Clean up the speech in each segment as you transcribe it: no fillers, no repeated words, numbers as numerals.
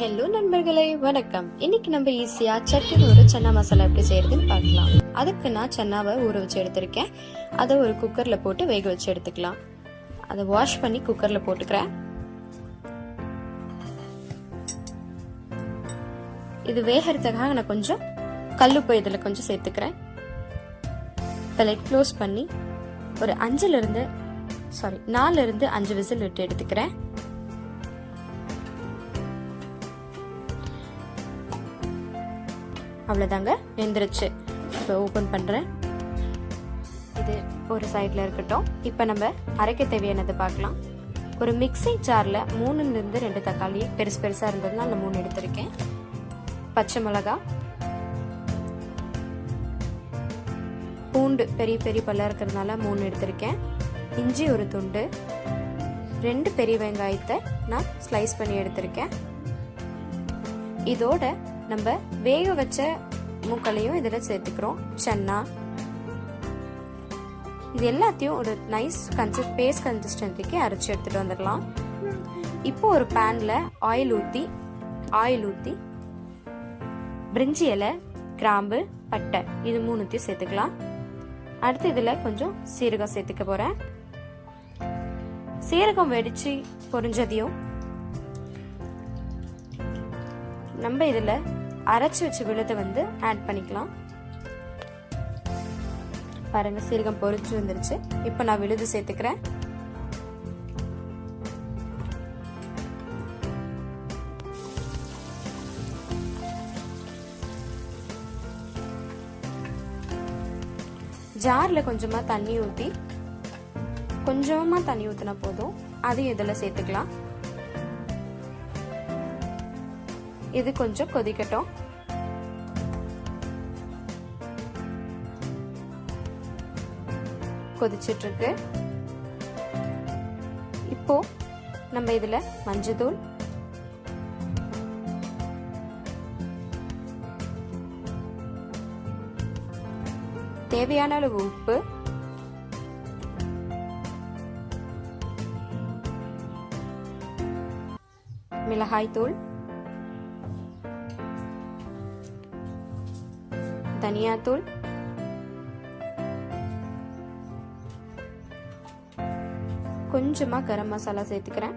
Hello நண்பர்களே, வணக்கம். இன்னைக்கு நம்ம ஈஸியா சட்டுன்னு ஒரு சன்னா மசாலா எப்படி செய்யறதுன்னு பார்க்கலாம். அதுக்கு நான் சன்னாவை ஊற வச்சு எடுத்திருக்கேன். அதை ஒரு குக்கர்ல போட்டு வேக வச்சு எடுத்துக்கலாம். அதை வாஷ் பண்ணி குக்கர்ல போட்டுக்கிறேன். இது வேகிறதுக்காக நான் கொஞ்சம் கல்லுப்பு இதுல கொஞ்சம் சேர்த்துக்கிறேன். லைட் க்ளோஸ் பண்ணி ஒரு 4 இருந்து 5 விசில் விட்டு எடுத்துக்கிறேன். அவ்வளோதாங்க, வெந்துருச்சு. இப்போ ஓப்பன் பண்ணுறேன். இது ஒரு சைடில் இருக்கட்டும். இப்போ நம்ம அரைக்க தேவையானதை பார்க்கலாம். ஒரு மிக்ஸி ஜாரில் 3 2 தக்காளி பெருசு பெருசாக இருந்ததுனால நான் 3 எடுத்திருக்கேன். பச்சை மிளகா, பூண்டு பெரிய பெரிய பல்லாக இருக்கிறதுனால 3 எடுத்திருக்கேன். இஞ்சி ஒரு துண்டு, 2 பெரிய வெங்காயத்தை நான் ஸ்லைஸ் பண்ணி எடுத்திருக்கேன். இதோட நம்ம வேக வச்ச மூக்களையும் இதில் சேர்த்துக்கிறோம். சன்னா இது எல்லாத்தையும் ஒரு நைஸ் பேஸ்ட் கன்சிஸ்டன்சிக்கு அரைச்சி எடுத்துட்டு வந்துடலாம். இப்போ ஒரு பேன்ல ஆயில் ஊற்றி பிரிஞ்சி இலை, கிராம்பு, பட்டை இது 3 சேர்த்துக்கலாம். அடுத்து இதுல கொஞ்சம் சீரகம் சேர்த்துக்க போறேன். சீரகம் வெடிச்சு பொரிஞ்சதையும் நம்ம இதுல அரைச்சு வச்ச விழுதை ஆட் பண்ணிக்கலாம். பாருங்க, சீரகம் பொரிச்சு வந்துருச்சு. இப்போ நான் விழுது சேர்த்துக்கிறேன். ஜார்ல கொஞ்சமா தண்ணி ஊத்தினா போதும். அதையும் இதுல சேர்த்துக்கலாம். இது கொஞ்சம் கொதிக்கட்டும். கொதிச்சிட்டு இருக்கு. இப்போ நம்ம இதுல மஞ்சள், தேவையான அளவு உப்பு, மிளகாய் தூள், தனியாத்தூள், கொஞ்சமா கரம் மசாலா சேர்த்துக்கிறேன்.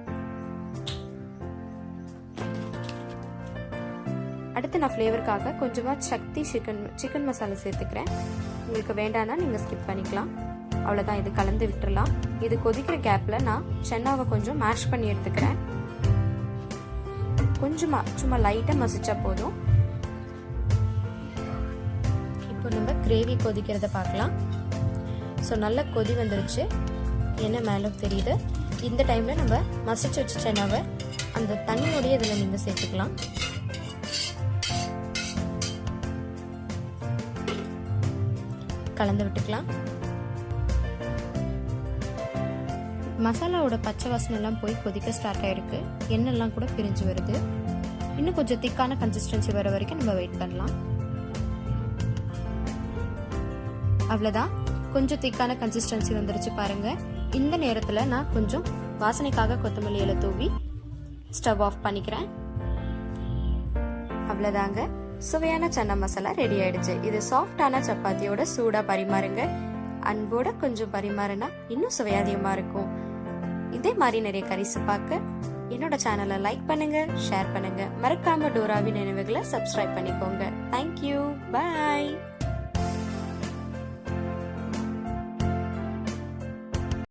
அடுத்து நான் ஃப்ளேவருக்காக கொஞ்சமா சக்தி சிக்கன் மசாலா சேர்த்துக்கிறேன். உங்களுக்கு வேண்டாம்னா நீங்க ஸ்கிப் பண்ணிக்கலாம். அவ்வளவுதான், இது கலந்து விட்டுறலாம். இது கொதிக்கிற கேப்ல நான் சன்னாவை கொஞ்சம் மேஷ் பண்ணி எடுத்துக்கிறேன். சும்மா லைட்டா மசிச்சா போதும். நம்ம கிரேவி கொதிக்கிறத பார்க்கலாம். ஸோ நல்லா கொதி வந்துருச்சு, என்ன மேலே தெரியுது. இந்த டைம்ல நம்ம மசிச்சு வச்ச சன்னாவை அந்த தண்ணியோடைய இதில் நீங்கள் சேர்த்துக்கலாம். கலந்து விட்டுக்கலாம். மசாலாவோட பச்சை வாசனை எல்லாம் போய் கொதிக்க ஸ்டார்ட் ஆயிருக்கு. எண்ணெல்லாம் கூட பிரிஞ்சு வருது. இன்னும் கொஞ்சம் திக்கான கன்சிஸ்டன்சி வர வரைக்கும் நம்ம வெயிட் பண்ணலாம். அவ்வளவுதான், கொஞ்சம் திக்கான கன்சிஸ்டன்சி வந்துருச்சு பாருங்க. இந்த நேரத்துல நான் கொஞ்சம் வாசனைக்காக கொத்தமல்லி இலை தூவி ஸ்டவ் ஆஃப் பண்ணிக்கிறேன். அவ்வளவுதாங்க, சுவையான சன்னா மசாலா ரெடி ஆயிடுச்சு. இது சாஃப்டான சப்பாத்தியோட சூடா பரிமாறுங்க. அன்போட கொஞ்சம் பரிமாறினா இன்னும் சுவை அதிகமா இருக்கும். இதே மாதிரி நிறைய கரிசு பார்க்க என்னோட சேனலை லைக் பண்ணுங்க, ஷேர் பண்ணுங்க. மறக்காம டோராவின் நினைவுகளை சப்ஸ்கிரைப் பண்ணிக்கோங்க. தேங்க்யூ, பாய்.